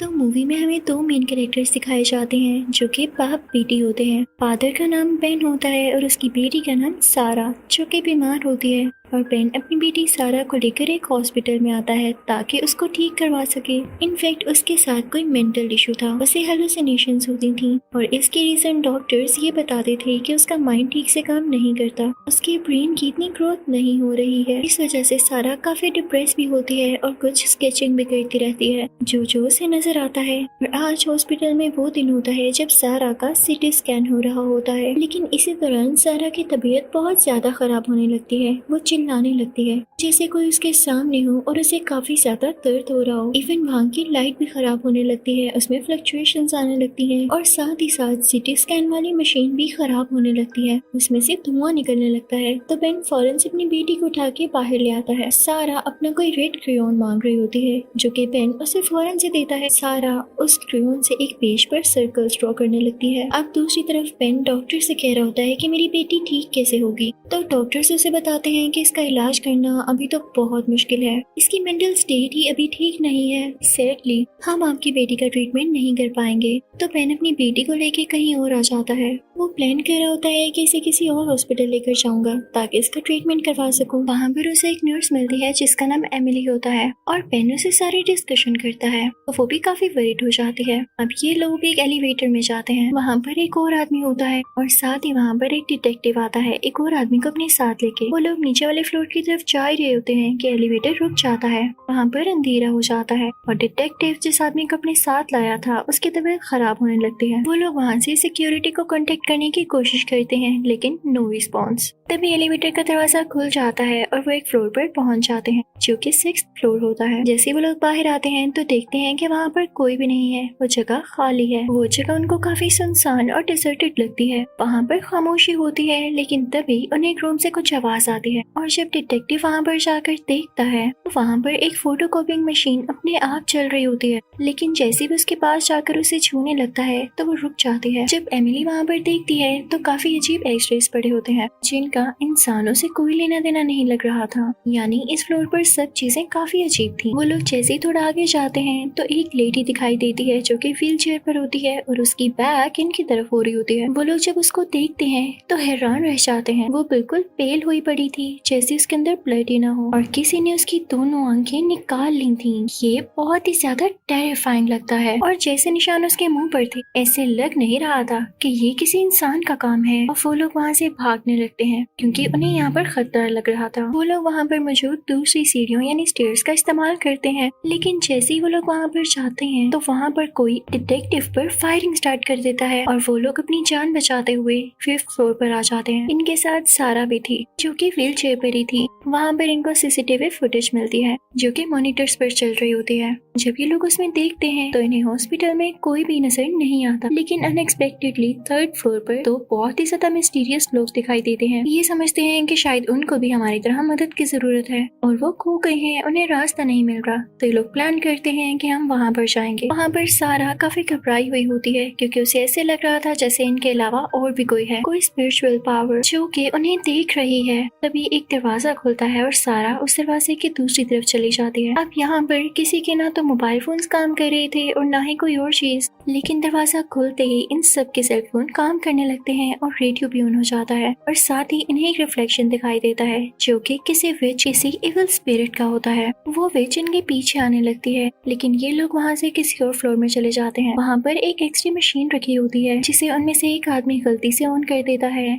तो मूवी में हमें दो मेन कैरेक्टर्स दिखाए जाते हैं जो कि बाप बेटी होते हैं। फादर का नाम बेन होता है और उसकी बेटी का नाम सारा, जो कि बीमार होती है। और बेन अपनी बेटी सारा को लेकर एक हॉस्पिटल में आता है ताकि उसको ठीक करवा सके। इनफैक्ट उसके साथ कोई मेंटल इशू था, उसे हेलुसिनेशंस होती थी और इसके रीजन डॉक्टर्स ये बताते थे कि उसका माइंड ठीक से काम नहीं करता, उसके ब्रेन की इतनी ग्रोथ नहीं हो रही है। इस वजह से सारा काफी डिप्रेस भी होती है और कुछ स्केचिंग भी करती रहती है जो उसे नजर आता है। और आज हॉस्पिटल में वो दिन होता है जब सारा का सीटी स्कैन हो रहा होता है, लेकिन इसी दौरान सारा की तबीयत बहुत ज्यादा खराब होने लगती है। वो चिल्लाने लगती है जैसे कोई उसके सामने हो और उसे काफी ज्यादा दर्द हो रहा हो। इवन वहाँ की लाइट भी खराब होने लगती है, उसमें फ्लक्चुएशंस आने लगती हैं और साथ ही साथ सीटी स्कैन वाली मशीन भी खराब होने लगती है, उसमें से धुआं निकलने लगता है। तो बेन फौरन से अपनी बेटी को उठा के बाहर ले आता है। सारा अपना कोई रेड क्रेयॉन मांग रही होती है जो कि बेन उसे फौरन से देता है। सारा उस क्रेयॉन से एक पेज पर सर्कल्स ड्रॉ करने लगती है। अब दूसरी तरफ बेन डॉक्टर से कह रहा होता है कि मेरी बेटी ठीक कैसे होगी। तो डॉक्टर्स उसे बताते हैं कि इसका इलाज करना अभी तो बहुत मुश्किल है, इसकी मेंटल स्टेट ही अभी ठीक नहीं है, सैडली हम आपकी बेटी का ट्रीटमेंट नहीं कर पाएंगे। तो बेन अपनी बेटी को लेके कहीं और आ जाता है। वो प्लान कर रहा होता है कि इसे किसी और हॉस्पिटल लेकर जाऊंगा ताकि इसका ट्रीटमेंट करवा सकूं। वहाँ पर उसे एक नर्स मिलती है जिसका नाम एमिली होता है और बेन उसे सारी डिस्कशन करता है और वो भी काफी वरीड हो जाती है। अब ये लोग एक एलिवेटर में जाते हैं, वहाँ पर एक और आदमी होता है और साथ ही वहाँ पर एक डिटेक्टिव आता है एक और आदमी को अपने साथ लेके। वो लोग नीचे वाले फ्लोर की तरफ जा ही रहे होते हैं कि एलिवेटर रुक जाता है। वहाँ पर अंधेरा हो जाता है और डिटेक्टिव जिस आदमी को अपने साथ लाया था उसकी तबीयत खराब होने लगती है। वो लोग वहाँ से सिक्योरिटी को कांटेक्ट करने की कोशिश करते हैं लेकिन नो रिस्पॉन्स। तभी एलिवेटर का दरवाजा खुल जाता है और वो एक फ्लोर पर पहुंच जाते हैं जो कि 6th फ्लोर होता है। जैसे वो लोग बाहर आते हैं तो देखते हैं कि वहाँ पर कोई भी नहीं है, वो जगह खाली है। वो जगह उनको काफी सुनसान और डिजर्टेड लगती है। वहाँ पर खामोशी होती है लेकिन तभी उन्हें एक रूम से कुछ आवाज आती है और जब डिटेक्टिव वहाँ पर जाकर देखता है तो वहाँ पर एक फोटोकॉपिंग मशीन अपने आप चल रही होती है, लेकिन जैसे भी उसके पास जाकर उसे छूने लगता है तो वो रुक जाती है। जब एमिली वहाँ पर देखती है तो काफी अजीब एक्सरेज पड़े होते हैं जिनका इंसानों से कोई लेना देना नहीं लग रहा था, यानी इस फ्लोर पर सब चीजें काफी अजीब थी। वो लोग जैसे ही थोड़ा आगे जाते हैं तो एक लेडी दिखाई देती है जो कि व्हील चेयर पर होती है और उसकी बैक इनकी तरफ हो रही होती है। वो लोग जब उसको देखते हैं तो हैरान रह जाते हैं। वो बिल्कुल पेल हुई पड़ी थी जैसे उसके अंदर ब्लड ही ना हो और किसी ने उसकी दोनों आंखें निकाल ली थी। ये बहुत ही ज्यादा टेरिफाइंग लगता है और जैसे निशान उसके मुंह पर थे ऐसे लग नहीं रहा था कि ये किसी इंसान का काम है। और वो लोग वहाँ से भागने लगते हैं क्योंकि उन्हें यहाँ पर खतरा लग रहा था। वो लोग वहाँ पर मौजूद दूसरी सीढ़ियों यानी स्टेयर्स का इस्तेमाल करते हैं, लेकिन जैसे ही वो लोग वहाँ पर जाते हैं तो वहाँ पर कोई डिटेक्टिव पर फायरिंग स्टार्ट कर देता है और वो लोग अपनी जान बचाते हुए 5th फ्लोर पर आ जाते हैं। इनके साथ सारा भी थी जो कि व्हील चेयर पर ही थी। वहाँ पर इनको सीसीटीवी फुटेज मिलती है जो कि मॉनिटर्स पर चल रही होती है। जब ये लोग उसमें देखते हैं तो इन्हें हॉस्पिटल में कोई भी नजर नहीं आता, लेकिन अनएक्सपेक्टेडली 3rd फ्लोर पर दो बहुत ही ज्यादा मिस्टीरियस लोग दिखाई देते हैं। ये समझते हैं कि शायद उनको भी हमारी तरह मदद की जरूरत है और वो खो गए हैं, उन्हें रास्ता नहीं मिल रहा। तो ये लोग प्लान करते हैं कि हम वहाँ पर जाएंगे। वहाँ पर सारा काफी घबराई हुई होती है क्योंकि उसे ऐसे लग रहा था जैसे इनके अलावा और भी कोई है, कोई स्पिरिचुअल पावर जो कि उन्हें देख रही है। तभी एक दरवाजा खुलता है और सारा उस दरवाजे की दूसरी तरफ चली जाती है। अब यहाँ पर किसी के ना तो मोबाइल फोन्स काम कर रहे थे और ना ही कोई और चीज, लेकिन दरवाजा खुलते ही इन सब के सेल फोन काम करने लगते हैं और रेडियो भी ऑन हो जाता है और साथ ही इन्हें एक रिफ्लेक्शन दिखाई देता है जो कि किसी विच, किसी इविल स्पिरिट का होता है। वो विच इनके पीछे आने लगती है, लेकिन ये लोग वहाँ से किसी और फ्लोर में चले जाते हैं। वहाँ पर एक एक्सरे मशीन रखी होती है जिसे उनमें से एक आदमी गलती से ऑन कर देता है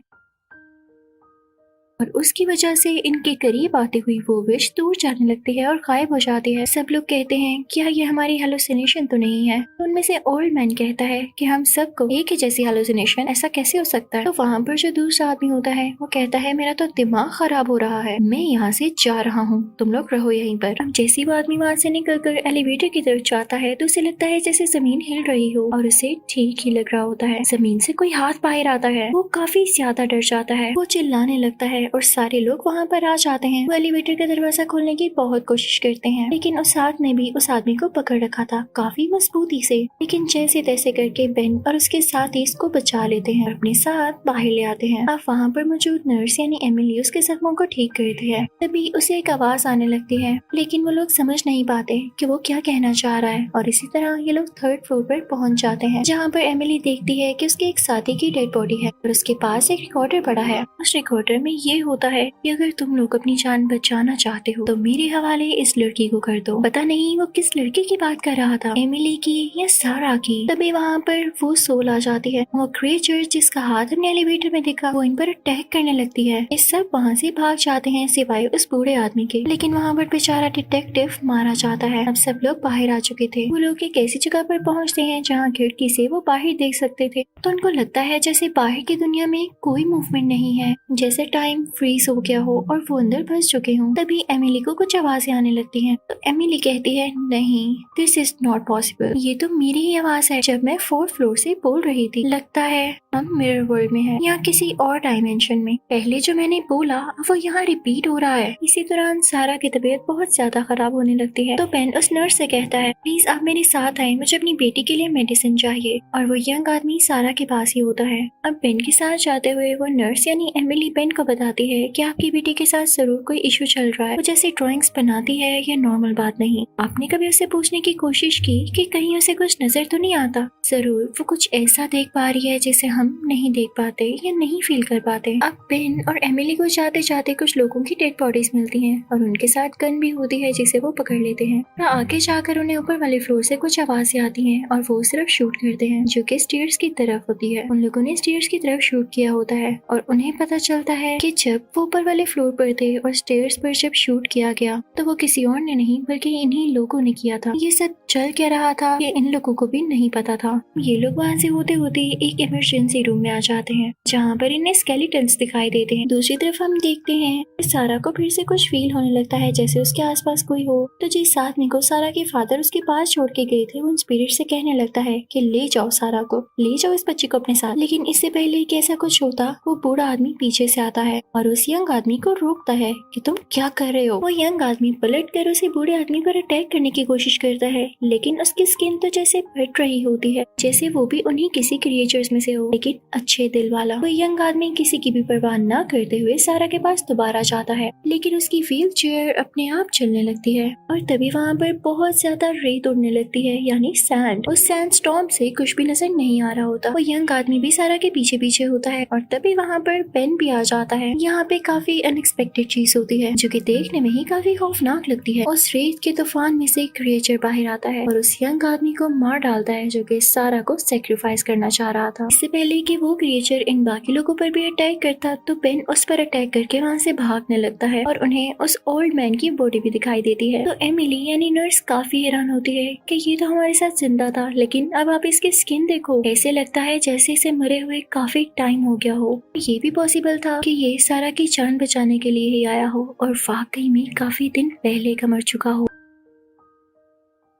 और उसकी वजह से इनके करीब आती हुई वो विश दूर जाने लगती है और गायब हो जाती है। सब लोग कहते हैं क्या ये हमारी हेलुसिनेशन तो नहीं है। तो उनमें से ओल्ड मैन कहता है कि हम सबको एक ही जैसी हेलुसिनेशन, ऐसा कैसे हो सकता है। तो वहाँ पर जो दूसरा आदमी होता है वो कहता है मेरा तो दिमाग खराब हो रहा है, मैं यहाँ से जा रहा हूँ, तुम लोग रहो यहीं पर। अब जैसे वो आदमी वहाँ से निकल कर एलिवेटर की तरफ जाता है तो उसे लगता है जैसे जमीन हिल रही हो और उसे ठीक ही लग रहा होता है। जमीन से कोई हाथ बाहर आता है। वो काफी ज्यादा डर जाता है, वो चिल्लाने लगता है और सारे लोग वहाँ पर आ जाते हैं। वो एलिवेटर का दरवाजा खोलने की बहुत कोशिश करते हैं, लेकिन उस हाथ ने भी उस आदमी को पकड़ रखा था काफी मजबूती से। लेकिन जैसे तैसे करके बेन और उसके साथी इसको बचा लेते हैं और अपने साथ बाहर ले आते हैं। अब वहाँ पर मौजूद नर्स यानी एमिली उसके जख्मों को ठीक करती है। तभी उसे एक आवाज आने लगती है, लेकिन वो लोग समझ नहीं पाते कि वो क्या कहना चाह रहा है। और इसी तरह ये लोग थर्ड फ्लोर पर पहुंच जाते हैं, जहाँ पर एमिली देखती है कि उसके एक साथी की डेड बॉडी है और उसके पास एक रिकॉर्डर पड़ा है। उस रिकॉर्डर में ये होता है कि अगर तुम लोग अपनी जान बचाना चाहते हो तो मेरे हवाले इस लड़की को कर दो। पता नहीं वो किस लड़की की बात कर रहा था, एमिली की या सारा की। तभी वहाँ पर वो सोल आ जाती है। वो क्रिएचर जिसका हाथ हमने एलिवेटर में देखा वो इन पर अटैक करने लगती है। ये सब वहाँ से भाग जाते हैं सिवाय उस बूढ़े आदमी के। लेकिन वहाँ पर बेचारा डिटेक्टिव मारा जाता है। अब सब लोग बाहर आ चुके थे। वो लोग एक ऐसी जगह पर पहुँचते हैं जहाँ खिड़की से वो बाहर देख सकते थे। तो उनको लगता है जैसे बाहर की दुनिया में कोई मूवमेंट नहीं है, जैसे टाइम फ्रीज हो गया हो और वो अंदर फंस चुके हों। तभी एमिली को कुछ आवाजें आने लगती हैं। तो एमिली कहती है, नहीं, दिस इज नॉट पॉसिबल। ये तो मेरी ही आवाज है जब मैं फोर्थ फ्लोर से बोल रही थी। लगता है हम मिरर वर्ल्ड में हैं या किसी और डायमेंशन में। पहले जो मैंने बोला वो यहाँ रिपीट हो रहा है। इसी दौरान सारा की तबीयत बहुत ज्यादा खराब होने लगती है। तो बेन उस नर्स से कहता है, प्लीज आप मेरे साथ आए, मुझे अपनी बेटी के लिए मेडिसिन चाहिए। और वो यंग आदमी सारा के पास ही होता है। अब बेन के साथ जाते हुए वो नर्स यानी एमिली बेन को बताती है कि आपकी बेटी के साथ जरूर कोई इशू चल रहा है। वो जैसे ड्राइंग्स बनाती है ये नॉर्मल बात नहीं। आपने कभी उसे पूछने की कोशिश की कि कहीं उसे कुछ नजर तो नहीं आता? जरूर वो कुछ ऐसा देख पा रही है जिसे हम नहीं देख पाते या नहीं फील कर पाते। अब बेन और एमिली को जाते जाते कुछ लोगों की डेड बॉडीज मिलती हैं और उनके साथ गन भी होती है जिसे वो पकड़ लेते हैं। और आगे जाकर उन्हें ऊपर वाले फ्लोर से कुछ आवाजें आती हैं और वो सिर्फ शूट करते हैं जो कि स्टेयर्स की तरफ होती है। उन लोगों ने स्टेयर्स की तरफ शूट किया होता है और उन्हें पता चलता है कि जब वो ऊपर वाले फ्लोर पर थे और स्टेयर्स पर जब शूट किया गया तो वो किसी और ने नहीं बल्कि इन्हीं लोगों ने किया था। ये सब चल क्या रहा था ये इन लोगों को भी नहीं पता था। ये लोग वहाँ से होते होते एक इमरजेंसी रूम में आ जाते हैं जहाँ पर इन्हें स्केलेटन्स दिखाई देते हैं। दूसरी तरफ हम देखते हैं सारा को फिर से कुछ फील होने लगता है जैसे उसके आसपास कोई हो। तो जिस आदमी को सारा के फादर उसके पास छोड़ के गए थे वो स्पिरिट से कहने लगता है कि ले जाओ सारा को, ले जाओ इस बच्ची को अपने साथ। लेकिन इससे पहले कि ऐसा कुछ होता वो बूढ़ा आदमी पीछे से आता है और उस यंग आदमी को रोकता है कि तुम क्या कर रहे हो। वो यंग आदमी पलट कर उसे बूढ़े आदमी पर अटैक करने की कोशिश करता है, लेकिन उसकी स्किन तो जैसे फट रही होती है जैसे वो भी उन्हीं किसी क्रिएचर्स में से हो, लेकिन अच्छे दिल वाला। वो यंग आदमी किसी की भी परवाह न करते हुए सारा के पास दोबारा जाता है, लेकिन उसकी व्हील चेयर अपने आप चलने लगती है और तभी वहाँ पर बहुत ज्यादा रेत उड़ने लगती है यानी सैंड। उस सैंड स्टॉर्म से कुछ भी नजर नहीं आ रहा होता। वो यंग आदमी भी सारा के पीछे पीछे होता है और तभी वहाँ पर बेन भी आ जाता है। यहाँ पे काफी अनएक्सपेक्टेड चीज होती है जो कि देखने में ही काफी खौफनाक लगती है। उस रेत के तूफान में से क्रिएचर बाहर आता है और उस यंग आदमी को मार डालता है जो कि सारा को सेक्रीफाइस करना चाह रहा था। इससे पहले कि वो क्रिएचर इन बाकी लोगों पर भी अटैक करता तो बेन उस पर अटैक करके वहाँ से भागने लगता है और उन्हें उस ओल्ड मैन की बॉडी भी दिखाई देती है। तो एमिली यानी नर्स काफी हैरान होती है कि ये तो हमारे साथ जिंदा था, लेकिन अब आप इसकी स्किन देखो, ऐसे लगता है जैसे इसे मरे हुए काफी टाइम हो गया हो। ये भी पॉसिबल था कि ये सारा की जान बचाने के लिए ही आया हो और वाकई में काफी दिन पहले का मर चुका हो।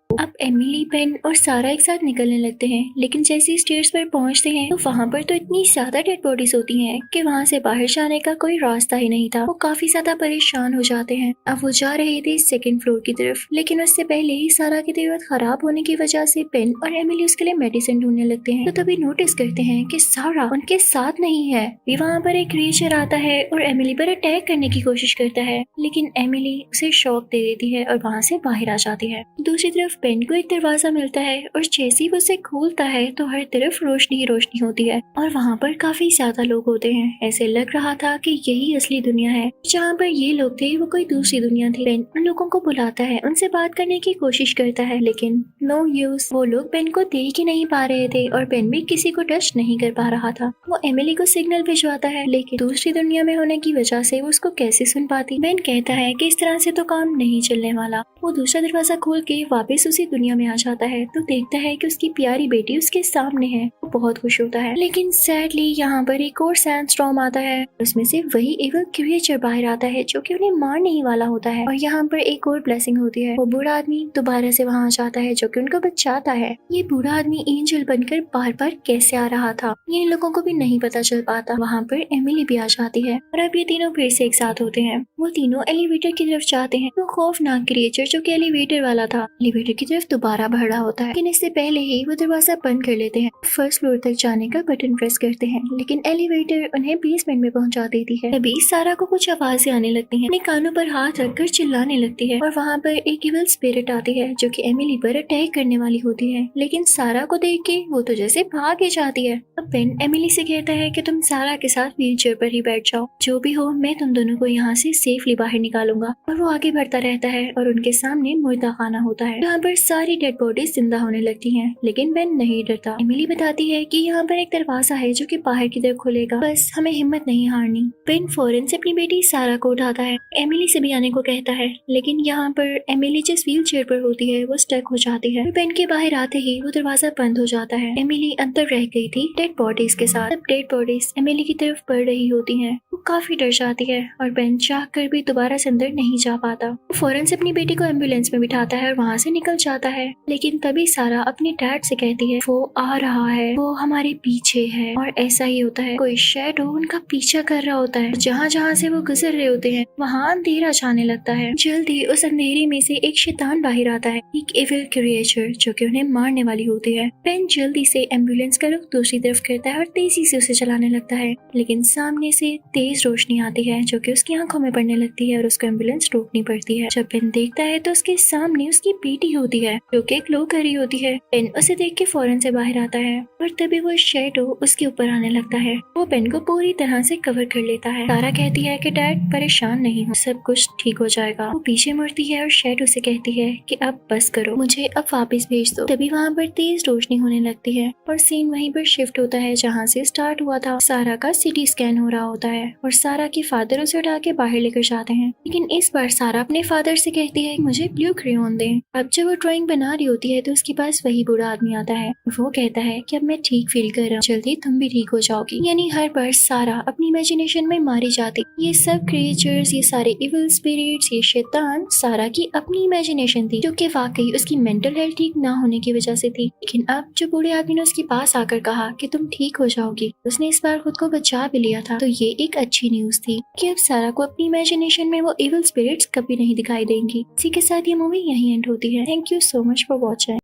अब एमिली, बेन और सारा एक साथ निकलने लगते हैं, लेकिन जैसे स्टेयर्स पर पहुंचते हैं तो वहाँ पर तो इतनी ज्यादा डेड बॉडीज होती हैं कि वहाँ से बाहर जाने का कोई रास्ता ही नहीं था। वो काफी ज्यादा परेशान हो जाते हैं। अब वो जा रहे थे सेकंड फ्लोर की तरफ, लेकिन उससे पहले ही सारा की तबीयत खराब होने की वजह से बेन और एमिली उसके लिए मेडिसिन ढूंढने लगते हैं। तो तभी नोटिस करते हैं कि सारा उनके साथ नहीं है। भी वहाँ पर एक क्रिएचर आता है और एमिली पर अटैक करने की कोशिश करता है, लेकिन एमिली उसे शॉक दे देती है और वहाँ से बाहर आ जाती है। दूसरी तरफ बेन को एक दरवाजा मिलता है और जैसे ही वो उसे खोलता है तो हर तरफ रोशनी ही रोशनी होती है और वहाँ पर काफी ज्यादा लोग होते हैं। ऐसे लग रहा था कि यही असली दुनिया है। जहाँ पर ये लोग थे वो कोई दूसरी दुनिया थी। बेन उन लोगों को बुलाता है, उनसे बात करने की कोशिश करता है, लेकिन नो यूज। वो लोग बेन को देख ही नहीं पा रहे थे और बेन भी किसी को टच नहीं कर पा रहा था। वो एमिली को सिग्नल भिजवाता है, लेकिन दूसरी दुनिया में होने की वजह से वो उसको कैसे सुन पाती। बेन कहता है कि इस तरह से तो काम नहीं चलने वाला। वो दूसरा दरवाजा खोल के वापस उसी दुनिया में आ जाता है तो देखता है कि उसकी प्यारी बेटी उसके सामने है। वो बहुत खुश होता है, लेकिन सैडली यहाँ पर एक और सैंडस्टॉर्म आता है। उसमें से वही एविल क्रिएचर बाहर आता है जो कि उन्हें मारने ही वाला होता है। और यहाँ पर एक और ब्लेसिंग होती है। वो बूढ़ा आदमी दोबारा से वहाँ आ जाता है जो कि उनको बचाता है। ये बूढ़ा आदमी एंजल बनकर बार बार कैसे आ रहा था ये इन लोगों को भी नहीं पता चल पाता। वहाँ पर एमिली भी आ जाती है और अब ये तीनों फिर से एक साथ होते हैं। वो तीनों एलिवेटर की तरफ जाते हैं। वो खौफनाक क्रिएचर जो कि एलिवेटर वाला था एलिवेटर की तरफ दोबारा बढ़ रहा होता है, लेकिन इससे पहले ही वो दरवाजा बंद कर लेते हैं। फर्स्ट फ्लोर तक जाने का बटन प्रेस करते हैं, लेकिन एलिवेटर उन्हें बेसमेंट में पहुंचा देती है। तभी सारा को कुछ आवाजें आने लगती हैं। अपने कानों पर हाथ रखकर चिल्लाने लगती है और वहाँ पर एक इविल स्पिरिट आती है जो कि एमिली पर अटैक करने वाली होती है। लेकिन सारा को देख के वो तो जैसे भाग ही जाती है। अब बेन एमिली से कहता है कि तुम सारा के साथ व्हीलचेयर पर ही बैठ जाओ, जो भी हो मैं तुम दोनों को यहाँ से सेफली बाहर निकालूंगा। और वो आगे बढ़ता रहता है और उनके सामने मुर्दा खाना होता है। यहाँ पर सारी डेड बॉडीज जिंदा होने लगती हैं, लेकिन बेन नहीं डरता। एमिली बताती है कि यहाँ पर एक दरवाजा है जो कि बाहर की तरफ खुलेगा, बस हमें हिम्मत नहीं हारनी। बेन फौरन से अपनी बेटी सारा को उठाता है, एमिली से भी आने को कहता है, लेकिन यहाँ पर एमिली जिस व्हील चेयर पर होती है वो स्टक हो जाती है। बेन के बाहर आते ही वो दरवाजा बंद हो जाता है। एमिली अंदर रह गई थी डेड बॉडीज के साथ। अब डेड बॉडीज एमिली की तरफ बढ़ रही होती हैं। वो काफी डर जाती है और बेन चाह कर भी दोबारा से अंदर नहीं जा पाता। वो फौरन से अपनी बेटी को एम्बुलेंस में बिठाता है और वहाँ से निकल जाता है। लेकिन तभी सारा अपने डैड से कहती है वो आ रहा है, वो हमारे पीछे है। और ऐसा ही होता है, कोई शैडो उनका पीछा कर रहा होता है। जहाँ जहाँ से वो गुजर रहे होते हैं वहाँ अंधेरा छाने लगता है। जल्दी उस अंधेरे में से एक शैतान बाहर आता है, एक एविल क्रिएचर जो कि उन्हें मारने वाली होती है। बेन जल्दी से एम्बुलेंस का रुख दूसरी तरफ करता है और तेजी से उसे चलाने लगता है, लेकिन सामने से तेज रोशनी आती है जो कि उसकी आंखों में पड़ने लगती है और उसको एम्बुलेंस रोकनी पड़ती है। जब बेन देखता है तो उसके सामने उसकी बेटी होती है जो कि ग्लो कर रही होती है। बेन उसे देख के फौरन से बाहर आता है और तभी वो शैडो उसके ऊपर आने लगता है। वो बेन को पूरी तरह से कवर कर लेता है। सारा कहती है कि डैड परेशान नहीं हो, सब कुछ ठीक हो जाएगा। वो पीछे मुड़ती है और शैडो से कहती है कि अब बस करो, मुझे अब वापस भेज दो। तभी वहाँ पर तेज रोशनी होने लगती है और सीन वहीं पर शिफ्ट होता है जहाँ से स्टार्ट हुआ था। सारा का सिटी स्कैन हो रहा होता है और सारा के फादर उसे उठा के बाहर लेकर जाते हैं, लेकिन इस बार सारा अपने फादर से कहती है मुझे ब्लू क्रेयॉन दे। अब जब वो ड्राइंग बना रही होती है तो उसके पास वही बूढ़ा आदमी आता है। वो कहता है कि अब मैं ठीक फील कर रहा हूँ, जल्दी तुम भी ठीक हो जाओगी। यानी हर बार सारा अपनी इमेजिनेशन में मारी जाती। ये सब क्रिएचर्स, ये सारे इविल स्पिरिट्स, ये शैतान सारा की अपनी इमेजिनेशन थी जो कि वाकई उसकी मेंटल हेल्थ ठीक ना होने की वजह से थी। लेकिन अब जो बूढ़े आदमी ने उसके पास आकर कहा कि तुम ठीक हो जाओगी, उसने इस बार खुद को बचा भी लिया था। तो ये एक अच्छी न्यूज थी कि अब सारा को अपनी इमेजिनेशन में वो इविल स्पिरिट्स कभी नहीं दिखाई देंगी। इसी के साथ ये मूवी यहीं एंड होती है। Thank you so much for watching.